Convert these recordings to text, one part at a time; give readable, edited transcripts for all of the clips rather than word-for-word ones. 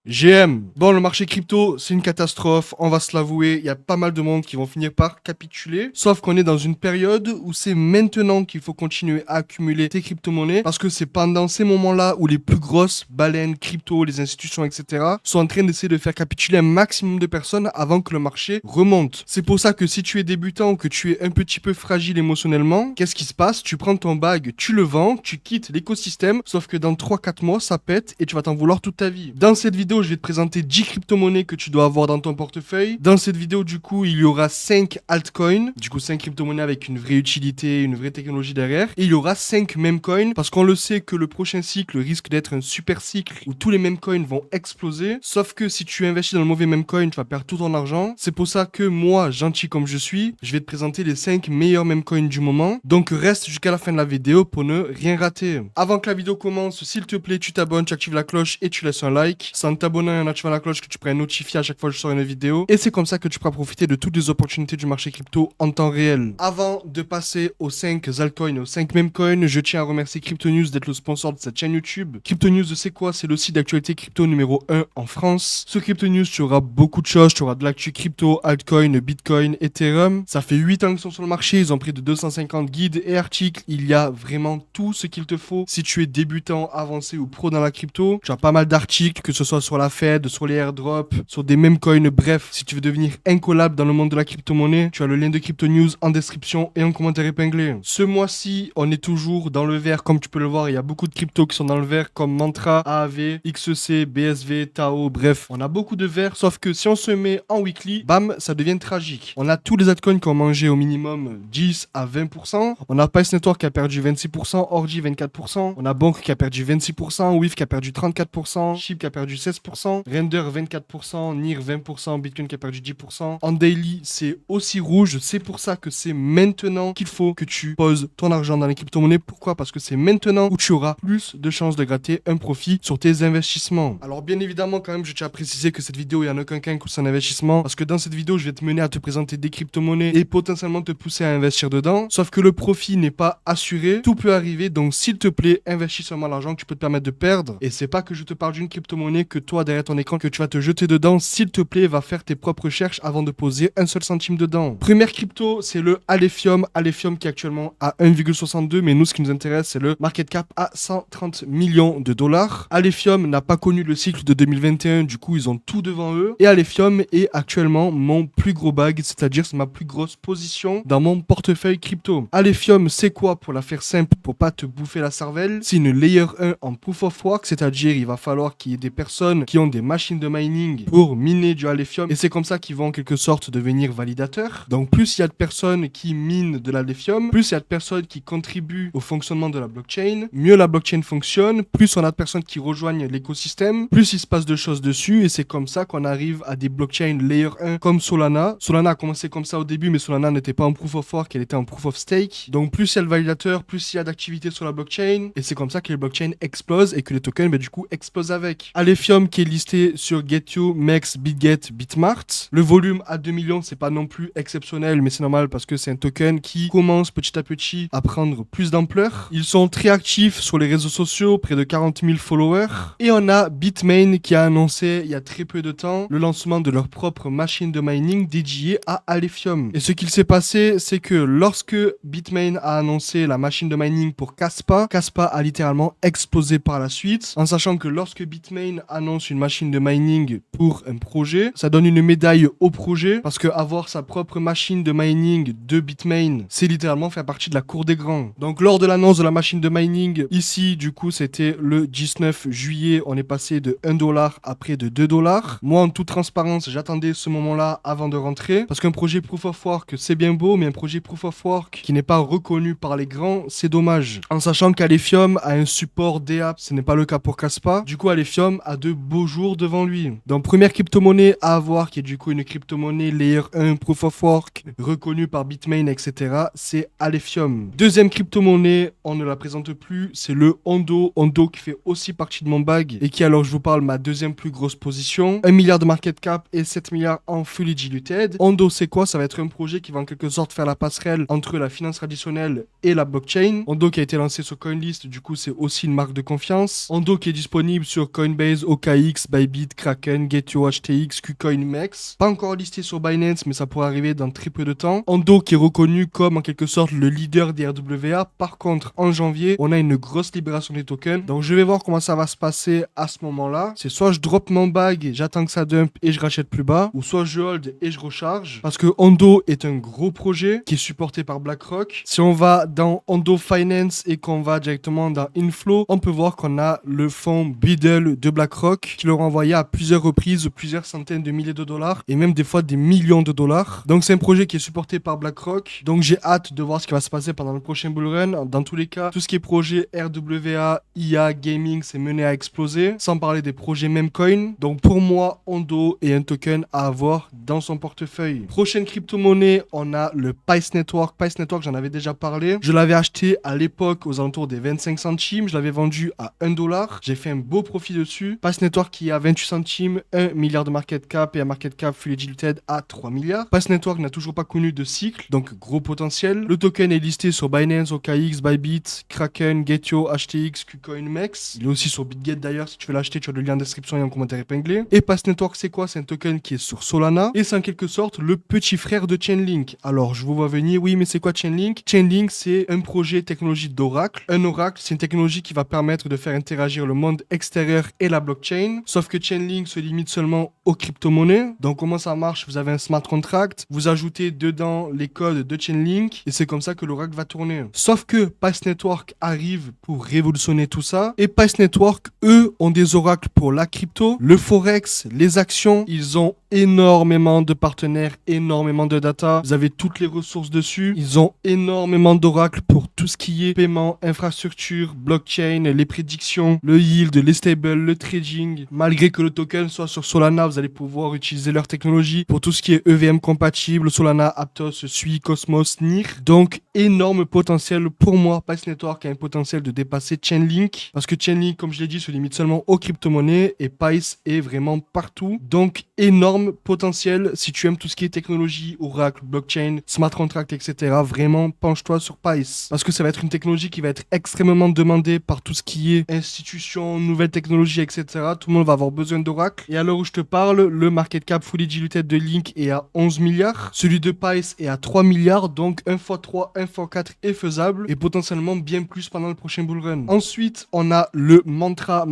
GM. Bon, le marché crypto, c'est une catastrophe, on va se l'avouer. Il y a pas mal de monde qui vont finir par capituler. Sauf qu'on est dans une période où c'est maintenant qu'il faut continuer à accumuler tes crypto-monnaies parce que c'est pendant ces moments-là où les plus grosses baleines crypto, les institutions, etc. sont en train d'essayer de faire capituler un maximum de personnes avant que le marché remonte. C'est pour ça que si tu es débutant ou que tu es un petit peu fragile émotionnellement, qu'est-ce qui se passe? Tu prends ton bag, tu le vends, tu quittes l'écosystème, sauf que dans 3-4 mois, ça pète et tu vas t'en vouloir toute ta vie. Dans cette vidéo, je vais te présenter 10 crypto-monnaies que tu dois avoir dans ton portefeuille. Dans cette vidéo, du coup, il y aura 5 altcoins, du coup 5 crypto-monnaies avec une vraie utilité, une vraie technologie derrière. Et il y aura 5 meme coins, parce qu'on le sait que le prochain cycle risque d'être un super cycle où tous les meme coins vont exploser. Sauf que si tu investis dans le mauvais meme coin, tu vas perdre tout ton argent. C'est pour ça que moi, gentil comme je suis, je vais te présenter les 5 meilleurs meme coins du moment. Donc reste jusqu'à la fin de la vidéo pour ne rien rater. Avant que la vidéo commence, s'il te plaît, tu t'abonnes, tu actives la cloche et tu laisses un like. Sans t'abonner en activant la cloche, que tu pourras notifier à chaque fois que je sors une vidéo. Et c'est comme ça que tu pourras profiter de toutes les opportunités du marché crypto en temps réel. Avant de passer aux 5 altcoins, aux 5 meme coins, je tiens à remercier Crypto News d'être le sponsor de cette chaîne YouTube. Crypto News, c'est quoi? C'est le site d'actualité crypto numéro 1 en France. Sur Crypto News, tu auras beaucoup de choses. Tu auras de l'actu crypto, altcoin, bitcoin, Ethereum. Ça fait 8 ans qu'ils sont sur le marché. Ils ont pris de 250 guides et articles. Il y a vraiment tout ce qu'il te faut. Si tu es débutant, avancé ou pro dans la crypto, tu as pas mal d'articles, que ce soit sur la Fed, sur les airdrops, sur des meme coins. Bref, si tu veux devenir incollable dans le monde de la crypto-monnaie, tu as le lien de Crypto News en description et en commentaire épinglé. Ce mois-ci, on est toujours dans le vert, comme tu peux le voir. Il y a beaucoup de cryptos qui sont dans le vert, comme Mantra, AAV, XEC, BSV, Tao. Bref, on a beaucoup de vert. Sauf que si on se met en weekly, bam, ça devient tragique. On a tous les altcoins qui ont mangé au minimum 10 à 20%. On a Pice Network qui a perdu 26%, Orgy 24%. On a Bonk qui a perdu 26%, WIF qui a perdu 34%, Shib qui a perdu 16%, Render 24%, NIR 20%, Bitcoin qui a perdu 10%. En daily, c'est aussi rouge. C'est pour ça que c'est maintenant qu'il faut que tu poses ton argent dans les crypto-monnaies. Pourquoi? Parce que c'est maintenant où tu auras plus de chances de gratter un profit sur tes investissements. Alors bien évidemment, quand même, je tiens à préciser que cette vidéo, il n'y en a aucun cas c'est un investissement. Parce que dans cette vidéo, je vais te mener à te présenter des crypto-monnaies et potentiellement te pousser à investir dedans. Sauf que le profit n'est pas assuré. Tout peut arriver. Donc s'il te plaît, investis seulement l'argent que tu peux te permettre de perdre. Et c'est pas que je te parle d'une crypto-monnaie que toi, derrière ton écran, que tu vas te jeter dedans. S'il te plaît, va faire tes propres recherches avant de poser un seul centime dedans. Première crypto, c'est le Alephium. Alephium qui est actuellement à 1,62. Mais nous, ce qui nous intéresse, c'est le market cap à 130 millions de dollars. Alephium n'a pas connu le cycle de 2021. Du coup, ils ont tout devant eux. Et Alephium est actuellement mon plus gros bag, c'est-à-dire c'est ma plus grosse position dans mon portefeuille crypto. Alephium, c'est quoi? Pour la faire simple, pour pas te bouffer la cervelle, c'est une layer 1 en proof of work, c'est-à-dire il va falloir qu'il y ait des personnes qui ont des machines de mining pour miner du Alephium et c'est comme ça qu'ils vont en quelque sorte devenir validateurs. Donc plus il y a de personnes qui minent de l'Alephium, plus il y a de personnes qui contribuent au fonctionnement de la blockchain, mieux la blockchain fonctionne, plus on a de personnes qui rejoignent l'écosystème, plus il se passe de choses dessus et c'est comme ça qu'on arrive à des blockchains layer 1 comme Solana. Solana a commencé comme ça au début, mais Solana n'était pas en proof of work, elle était en proof of stake. Donc plus il y a le validateur, plus il y a d'activité sur la blockchain. Et c'est comme ça que les blockchains explosent et que les tokens, du coup, explosent avec. Alephium qui est listé sur Getio, Mex, Bitget, Bitmart. Le volume à 2 millions, c'est pas non plus exceptionnel, mais c'est normal parce que c'est un token qui commence petit à petit à prendre plus d'ampleur. Ils sont très actifs sur les réseaux sociaux, près de 40 000 followers. Et on a Bitmain qui a annoncé il y a très peu de temps le lancement de leur propre machine de mining dédiée à Alephium. Et ce qu'il s'est passé, c'est que lorsque Bitmain a annoncé la machine de mining pour Kaspa, Kaspa a littéralement explosé par la suite, en sachant que lorsque Bitmain annonce une machine de mining pour un projet, ça donne une médaille au projet, parce que avoir sa propre machine de mining de Bitmain, c'est littéralement faire partie de la cour des grands. Donc lors de l'annonce de la machine de mining, ici, du coup, c'était le 19 juillet, on est passé de 1 dollar à près de 2 dollars. Moi, en toute transparence, j'attendais ce moment-là avant de rentrer, parce qu'un projet Proof of Work, c'est bien beau, mais un projet Proof of Work qui n'est pas reconnu par les grands, c'est dommage. En sachant qu'Alephium a un support DApp, ce n'est pas le cas pour Kaspa. Du coup, Alephium a de beaux jours devant lui. Donc, première crypto-monnaie à avoir, qui est du coup une crypto-monnaie Layer 1, Proof of Work, reconnue par Bitmain, etc., c'est Alephium. Deuxième crypto-monnaie, on ne la présente plus, c'est le Ondo. Ondo qui fait aussi partie de mon bag et qui, alors je vous parle, ma deuxième plus grosse position. 1 milliard de market cap et 7 milliards en fully diluted. Ondo, c'est quoi? Ça va être un projet qui va en quelque sorte faire la passerelle entre la finance traditionnelle et la blockchain. Ondo qui a été lancé sur CoinList, du coup c'est aussi une marque de confiance. Ondo qui est disponible sur Coinbase, OKX OKX, Bybit, Kraken, Gate.io, HTX, KuCoin, MEX. Pas encore listé sur Binance, mais ça pourrait arriver dans très peu de temps. Ando qui est reconnu comme en quelque sorte le leader des RWA. Par contre, en janvier, on a une grosse libération des tokens. Donc je vais voir comment ça va se passer à ce moment-là. C'est soit je drop mon bag, j'attends que ça dump et je rachète plus bas, ou soit je hold et je recharge. Parce que Ando est un gros projet qui est supporté par BlackRock. Si on va dans Ando Finance et qu'on va directement dans Inflow, on peut voir qu'on a le fonds Beedle de BlackRock qui leur a envoyé à plusieurs reprises plusieurs centaines de milliers de dollars et même des fois des millions de dollars. Donc c'est un projet qui est supporté par BlackRock. Donc j'ai hâte de voir ce qui va se passer pendant le prochain bull run. Dans tous les cas, tout ce qui est projet RWA, IA, gaming, c'est mené à exploser. Sans parler des projets Memcoin. Donc pour moi, Ando est un token à avoir dans son portefeuille. Prochaine crypto-monnaie, on a le Pice Network. Pice Network, j'en avais déjà parlé. Je l'avais acheté à l'époque aux alentours des 25 centimes. Je l'avais vendu à 1 dollar. J'ai fait un beau profit dessus. Pice Network qui est à 28 centimes, 1 milliard de market cap et un market cap fully diluted à 3 milliards. Pice Network n'a toujours pas connu de cycle, donc gros potentiel. Le token est listé sur Binance, OKX, Bybit, Kraken, Gate.io, HTX, KuCoin, MEX. Il est aussi sur BitGet d'ailleurs. Si tu veux l'acheter, tu as le lien en description et en commentaire épinglé. Et Pice Network, c'est quoi? C'est un token qui est sur Solana et c'est en quelque sorte le petit frère de Chainlink. Alors, je vous vois venir, oui, mais c'est quoi Chainlink? Chainlink, c'est un projet technologie d'Oracle. Un Oracle, c'est une technologie qui va permettre de faire interagir le monde extérieur et la blockchain. Sauf que Chainlink se limite seulement aux crypto-monnaies. Donc, comment ça marche? Vous avez un smart contract, vous ajoutez dedans les codes de Chainlink et c'est comme ça que l'Oracle va tourner. Sauf que Pice Network arrive pour révolutionner tout ça. Et Pice Network, eux, ont des oracles pour la crypto, le forex, les actions. Ils ont énormément de partenaires, énormément de data. Vous avez toutes les ressources dessus. Ils ont énormément d'oracles pour tout ce qui est paiement, infrastructure, blockchain, les prédictions, le yield, les stables, le trading. Malgré que le token soit sur Solana, vous allez pouvoir utiliser leur technologie pour tout ce qui est EVM compatible, Solana, Aptos, Sui, Cosmos, NIR. Donc, énorme potentiel pour moi. Pice Network a un potentiel de dépasser Chainlink parce que Chainlink, comme je l'ai dit, se limite seulement aux crypto-monnaies et Pice est vraiment partout. Donc, énorme potentiel si tu aimes tout ce qui est technologie, oracle, blockchain, smart contract, etc. Vraiment, penche-toi sur Pice parce que ça va être une technologie qui va être extrêmement demandée par tout ce qui est institutions, nouvelles technologies, etc. Tout le monde va avoir besoin d'oracle. Et à l'heure où je te parle, le market cap fully diluted de Link est à 11 milliards. Celui de Pice est à 3 milliards. Donc 1x3, 1x4 est faisable et potentiellement bien plus pendant le prochain bull run. Ensuite, on a le Mantra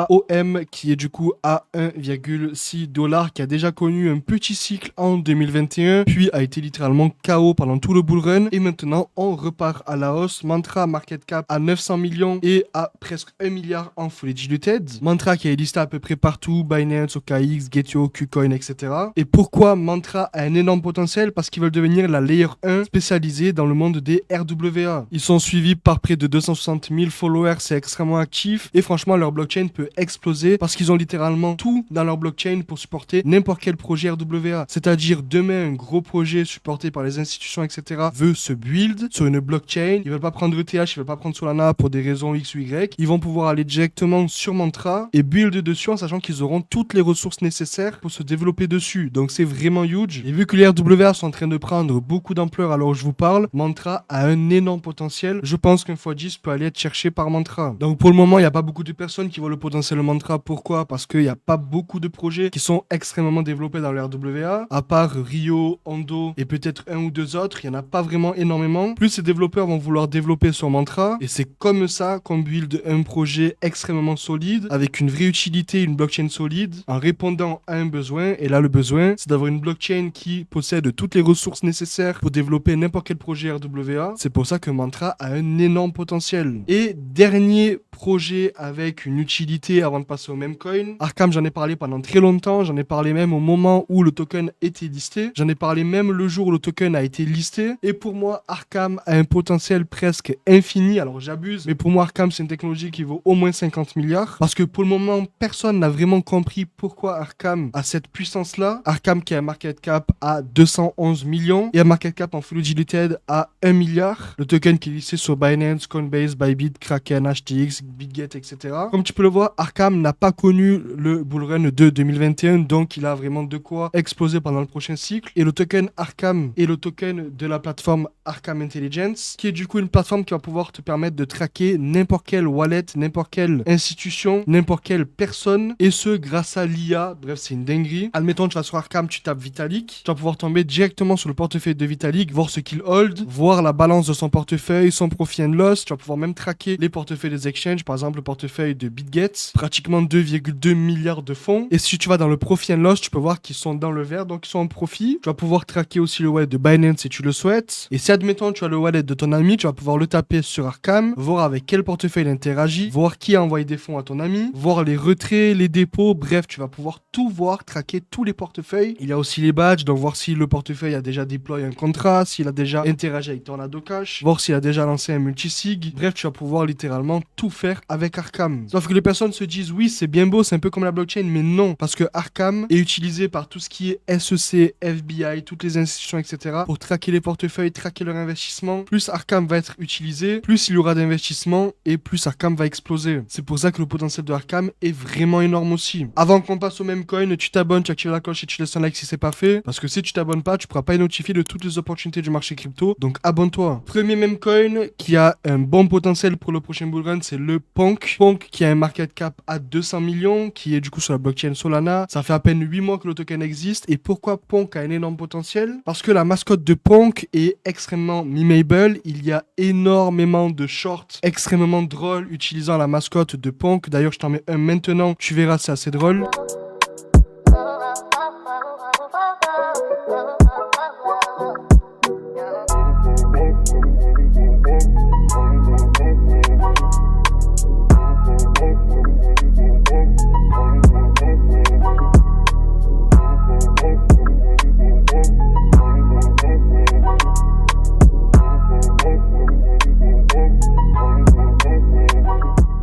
OM qui est du coup à 1,6 $, qui a déjà connu un petit cycle en 2021, puis a été littéralement KO pendant tout le bull run. Et maintenant, on repart à la hausse. Mantra market cap à 900 millions et à presque 1 milliard en fully diluted. Mantra qui est listé à peu près partout, Binance, OKX, Gate.io, KuCoin, etc. Et pourquoi Mantra a un énorme potentiel? Parce qu'ils veulent devenir la layer 1 spécialisée dans le monde des RWA. Ils sont suivis par près de 260 000 followers, c'est extrêmement actif. Et franchement, leur blockchain peut exploser parce qu'ils ont littéralement tout dans leur blockchain pour supporter n'importe quel projet RWA. C'est-à-dire, demain, un gros projet supporté par les institutions, etc. veut se build sur une blockchain. Ils veulent pas prendre ETH, ils veulent pas prendre Solana pour des raisons X ou Y. Ils vont pouvoir aller directement sur Mantra et build dessus en sachant qu'ils auront toutes les ressources nécessaires pour se développer dessus. Donc c'est vraiment huge. Et vu que les RWA sont en train de prendre beaucoup d'ampleur alors où je vous parle, Mantra a un énorme potentiel. Je pense qu'un x10 peut aller être cherché par Mantra. Donc pour le moment, il n'y a pas beaucoup de personnes qui voient le potentiel de Mantra. Pourquoi? Parce qu'il n'y a pas beaucoup de projets qui sont extrêmement développés dans les RWA. À part Rio, Ando et peut-être un ou deux autres, il n'y en a pas vraiment énormément. Plus ces développeurs vont vouloir développer sur Mantra. Et c'est comme ça qu'on build un projet extrêmement solide, avec une vraie utilité, une blockchain solide, en répondant à un besoin. Et là, le besoin, c'est d'avoir une blockchain qui possède toutes les ressources nécessaires pour développer n'importe quel projet RWA. C'est pour ça que Mantra a un énorme potentiel. Et dernier projet avec une utilité avant de passer au Memcoin. Arkham, j'en ai parlé pendant très longtemps. J'en ai parlé même au moment où le token était listé. J'en ai parlé même le jour où le token a été listé. Et pour moi, Arkham a un potentiel presque infini. Alors j'abuse, mais pour moi, Arkham, c'est une technologie qui vaut au moins 50 milliards. Parce que pour le moment, personne n'a vraiment compris pourquoi Arkham a cette puissance-là. Arkham qui a un market cap à 211 millions et un market cap en fully diluted à 1 milliard. Le token qui est listé sur Binance, Coinbase, Bybit, Kraken, HTX, BitGet, etc. Comme tu peux le voir, Arkham n'a pas connu le bull run de 2021, donc il a vraiment de quoi exploser pendant le prochain cycle. Et le token Arkham est le token de la plateforme Arkham Intelligence, qui est du coup une plateforme qui va pouvoir te permettre de traquer n'importe quelle wallet, n'importe quelle institution, n'importe quelle personne personne, et ce grâce à l'IA. Bref, c'est une dinguerie. Admettons, tu vas sur Arkham, tu tapes Vitalik, tu vas pouvoir tomber directement sur le portefeuille de Vitalik, voir ce qu'il hold, voir la balance de son portefeuille, son profit and loss. Tu vas pouvoir même traquer les portefeuilles des exchanges, par exemple le portefeuille de BitGet, pratiquement 2,2 milliards de fonds. Et si tu vas dans le profit and loss, tu peux voir qu'ils sont dans le vert, donc ils sont en profit. Tu vas pouvoir traquer aussi le wallet de Binance si tu le souhaites. Et si admettons tu as le wallet de ton ami, tu vas pouvoir le taper sur Arkham, voir avec quel portefeuille il interagit, voir qui a envoyé des fonds à ton ami, voir les retraits, les dépôts, bref, tu vas pouvoir tout voir, traquer tous les portefeuilles. Il y a aussi les badges, donc voir si le portefeuille a déjà déployé un contrat, s'il a déjà interagi avec Tornado Cash, voir s'il a déjà lancé un multisig. Bref, tu vas pouvoir littéralement tout faire avec Arkham. Sauf que les personnes se disent oui, c'est bien beau, c'est un peu comme la blockchain, mais non, parce que Arkham est utilisé par tout ce qui est SEC, FBI, toutes les institutions, etc. pour traquer les portefeuilles, traquer leur investissement. Plus Arkham va être utilisé, plus il y aura d'investissement et plus Arkham va exploser. C'est pour ça que le potentiel de Arkham est vraiment énorme aussi. Avant qu'on passe au même coin, tu t'abonnes, tu actives la cloche et tu laisses un like si c'est pas fait. Parce que si tu t'abonnes pas, tu pourras pas être notifié de toutes les opportunités du marché crypto. Donc abonne-toi. Premier même coin qui a un bon potentiel pour le prochain bullrun, c'est le Ponk. Ponk qui a un market cap à 200 millions, qui est du coup sur la blockchain Solana. Ça fait à peine 8 mois que le token existe. Et pourquoi Ponk a un énorme potentiel? Parce que la mascotte de Ponk est extrêmement memeable. Il y a énormément de shorts extrêmement drôles utilisant la mascotte de Ponk. D'ailleurs, je t'en mets un maintenant. Tu verras, c'est assez drôle.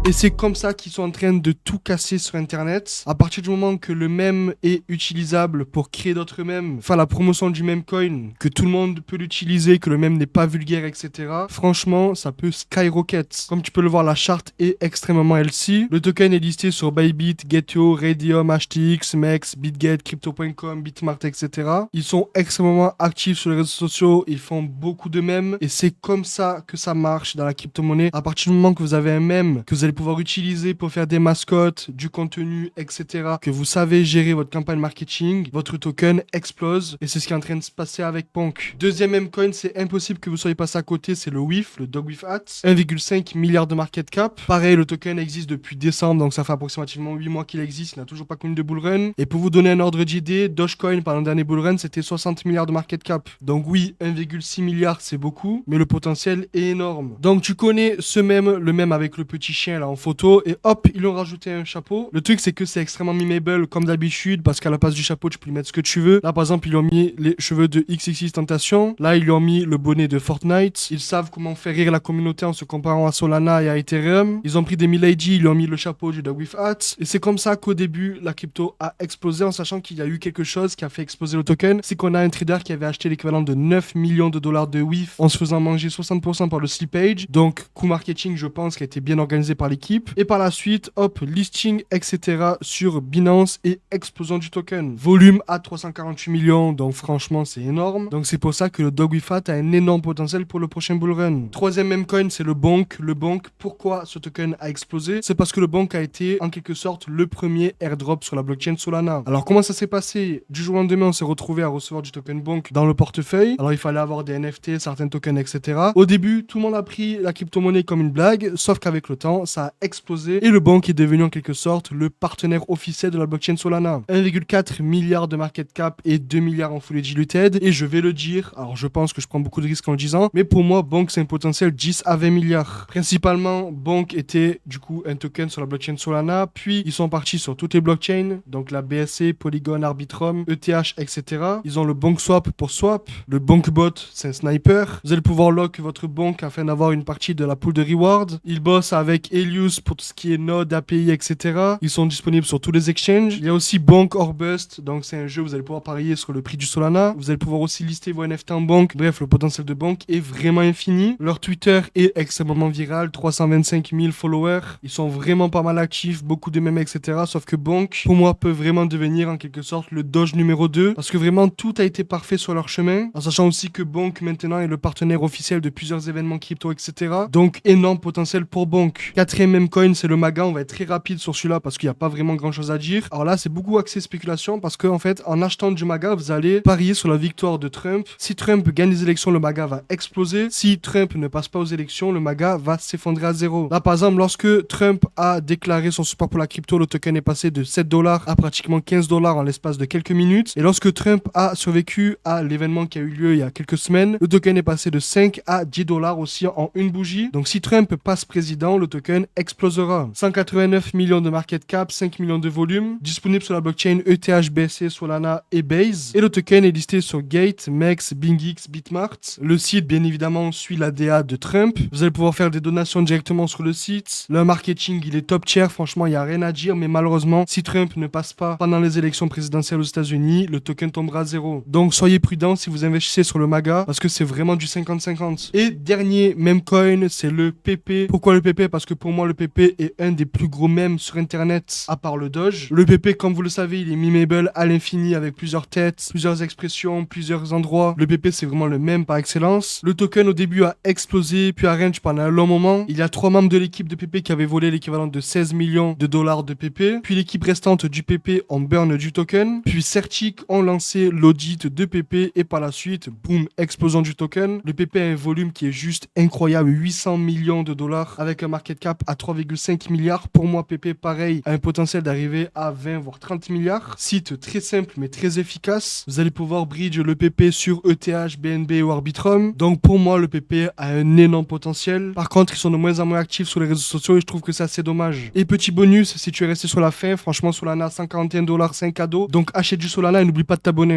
Et c'est comme ça qu'ils sont en train de tout casser sur Internet. À partir du moment que le mème est utilisable pour créer d'autres mèmes, enfin la promotion du meme coin, que tout le monde peut l'utiliser, que le mème n'est pas vulgaire, etc. Franchement, ça peut skyrocket. Comme tu peux le voir, la charte est extrêmement healthy. Le token est listé sur Bybit, Gethio, Radium, HTX, MEX, BitGet, Crypto.com, Bitmart, etc. Ils sont extrêmement actifs sur les réseaux sociaux. Ils font beaucoup de mèmes. Et c'est comme ça que ça marche dans la crypto-monnaie. À partir du moment que vous avez un mème, que vous allez pouvoir utiliser pour faire des mascottes, du contenu, etc. Que vous savez gérer votre campagne marketing, votre token explose et c'est ce qui est en train de se passer avec Ponk. Deuxième meme coin, c'est impossible que vous soyez passé à côté, c'est le WIF, le Dog with Hats, 1,5 milliard de market cap. Pareil, le token existe depuis décembre, donc ça fait approximativement 8 mois qu'il existe, il n'a toujours pas connu de bullrun. Et pour vous donner un ordre d'idée, Dogecoin pendant le dernier bullrun, c'était 60 milliards de market cap. Donc oui, 1,6 milliard, c'est beaucoup, mais le potentiel est énorme. Donc tu connais ce mème, le mème avec le petit chien là en photo et hop, ils ont rajouté un chapeau. Le truc c'est que c'est extrêmement memeable comme d'habitude parce qu'à la place du chapeau, tu peux lui mettre ce que tu veux. Là par exemple, ils ont mis les cheveux de XXX Tentation. Là, ils lui ont mis le bonnet de Fortnite. Ils savent comment faire rire la communauté en se comparant à Solana et à Ethereum. Ils ont pris des Milady, ils lui ont mis le chapeau du Dog with Hats. Et c'est comme ça qu'au début, la crypto a explosé en sachant qu'il y a eu quelque chose qui a fait exploser le token. C'est qu'on a un trader qui avait acheté l'équivalent de 9 millions de dollars de WIF en se faisant manger 60% par le slippage. Donc, coup marketing, je pense, qui a été bien organisé par l'équipe. Et par la suite, hop, listing, etc. sur Binance et explosion du token. Volume à 348 millions, donc franchement, c'est énorme. Donc, c'est pour ça que le Dog with Hats a un énorme potentiel pour le prochain bullrun. Troisième meme coin, c'est le Bonk. Le Bonk, pourquoi ce token a explosé? C'est parce que le Bonk a été, en quelque sorte, le premier airdrop sur la blockchain Solana. Alors, comment ça s'est passé? Du jour au lendemain, on s'est retrouvé à recevoir du token Bonk dans le portefeuille. Alors, il fallait avoir des NFT, certains tokens, etc. Au début, tout le monde a pris la crypto-monnaie comme une blague, sauf qu'avec le temps, ça a explosé et le Bonk est devenu en quelque sorte le partenaire officiel de la blockchain Solana. 1,4 milliard de market cap et 2 milliards en fully diluted. Et je vais le dire, alors je pense que je prends beaucoup de risques en le disant, mais pour moi, Bonk c'est un potentiel 10 à 20 milliards. Principalement, Bonk était du coup un token sur la blockchain Solana, puis ils sont partis sur toutes les blockchains, donc la BSC, Polygon, Arbitrum, ETH, etc. Ils ont le Bonk Swap pour swap, le Bonk Bot c'est un sniper. Vous allez pouvoir lock votre Bonk afin d'avoir une partie de la pool de reward. Ils bossent avec Helios pour tout ce qui est Node, API, etc. Ils sont disponibles sur tous les exchanges. Il y a aussi Bonk or Bust, donc c'est un jeu où vous allez pouvoir parier sur le prix du Solana. Vous allez pouvoir aussi lister vos NFT en Bonk. Bref, le potentiel de Bonk est vraiment infini. Leur Twitter est extrêmement viral, 325 000 followers. Ils sont vraiment pas mal actifs, beaucoup de mèmes, etc. Sauf que Bonk, pour moi, peut vraiment devenir en quelque sorte le Doge numéro 2 parce que vraiment tout a été parfait sur leur chemin. En sachant aussi que Bonk maintenant est le partenaire officiel de plusieurs événements crypto, etc. Donc énorme potentiel pour Bonk. Quatrième meme coin, c'est le MAGA. On va être très rapide sur celui-là parce qu'il n'y a pas vraiment grand chose à dire. Alors là, c'est beaucoup axé spéculation parce qu'en fait, en achetant du MAGA, vous allez parier sur la victoire de Trump. Si Trump gagne les élections, le MAGA va exploser. Si Trump ne passe pas aux élections, le MAGA va s'effondrer à zéro. Là, par exemple, lorsque Trump a déclaré son support pour la crypto, le token est passé de 7 dollars à pratiquement 15 dollars en l'espace de quelques minutes. Et lorsque Trump a survécu à l'événement qui a eu lieu il y a quelques semaines, le token est passé de 5 à 10 dollars aussi en une bougie. Donc si Trump passe président, le token explosera. 189 millions de market cap, 5 millions de volume, disponible sur la blockchain ETH, BSC, Solana et Base. Et le token est listé sur Gate, MEX, BingX, Bitmart. Le site, bien évidemment, suit la DA de Trump. Vous allez pouvoir faire des donations directement sur le site. Le marketing, il est top tier. Franchement, il n'y a rien à dire. Mais malheureusement, si Trump ne passe pas pendant les élections présidentielles aux États-Unis, le token tombera à zéro. Donc, soyez prudents si vous investissez sur le MAGA parce que c'est vraiment du 50-50. Et dernier meme coin, c'est le PP. Pourquoi le PP? Parce que pour moi, le PP est un des plus gros mèmes sur Internet à part le Doge. Le PP, comme vous le savez, il est memeable à l'infini avec plusieurs têtes, plusieurs expressions, plusieurs endroits. Le PP, c'est vraiment le mème par excellence. Le token, au début, a explosé, puis a range pendant un long moment. Il y a 3 membres de l'équipe de PP qui avaient volé l'équivalent de 16 millions de dollars de PP. Puis l'équipe restante du PP en burn du token. Puis Certic ont lancé l'audit de PP et par la suite, boum, explosion du token. Le PP a un volume qui est juste incroyable, 800 millions de dollars avec un market cap à 3,5 milliards. Pour moi, PP, pareil, a un potentiel d'arriver à 20 voire 30 milliards. Site très simple mais très efficace. Vous allez pouvoir bridge le PP sur ETH, BNB ou Arbitrum. Donc pour moi, le PP a un énorme potentiel. Par contre, ils sont de moins en moins actifs sur les réseaux sociaux et je trouve que c'est assez dommage. Et petit bonus, si tu es resté sur la fin, franchement, Solana 141 dollars, 5 cadeaux. Donc achète du Solana et n'oublie pas de t'abonner.